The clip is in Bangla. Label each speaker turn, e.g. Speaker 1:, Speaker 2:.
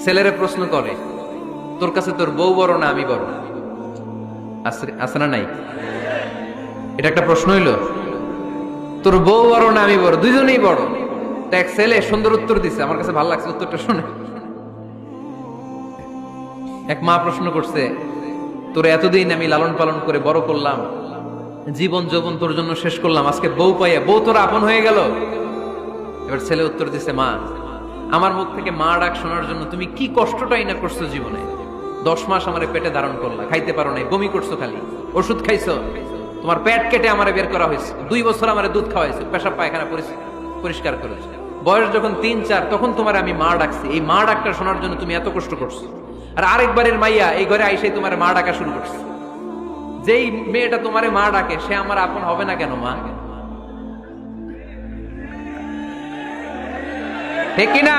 Speaker 1: ছেলেরে প্রশ্ন করে, তোর কাছে তোর বউ বড় না আমি বড়? আছে না নাই? এটা একটা প্রশ্ন হইলো। তোর বউ বড় না আমি বড়? দুইজনেই বড়। এক ছেলে সুন্দর উত্তর দিছে, আমার কাছে ভালো লাগছে উত্তরটা শুনে। এক মা প্রশ্ন করছে, তোর এতদিন আমি লালন পালন করে বড় করলাম, জীবন যৌবন তোর জন্য শেষ করলাম, আজকে বউ পাইয়া বউ তোর আপন হয়ে গেল। এবার ছেলে উত্তর দিছে, মা আমার মুখ থেকে মা ডাক শোনার জন্য তুমি কি কষ্টটাই না করছো জীবনে। 10 মাস আমারে পেটে ধারণ করলা, খাইতে পারো নাই, বমি করছো, খালি ওষুধ খাইছো, তোমার পেট কেটে আমারে বের করা হয়েছে, 2 বছর আমারে দুধ খাওয়াইছো, পেশাব পায়খানা পরিষ্কার করেছো। বয়স যখন 3-4 তখন তোমার আমি মা ডাকছি, এই মা ডাকটা শোনার জন্য তুমি এত কষ্ট করছো। আর আরেকবারের মাইয়া এই ঘরে আইসাই তোমার মা ডাকা শুরু করছে। যেই মেয়েটা তোমারে মা ডাকে সে আমার আপন হবে না কেন মা? ঠিক কিনা?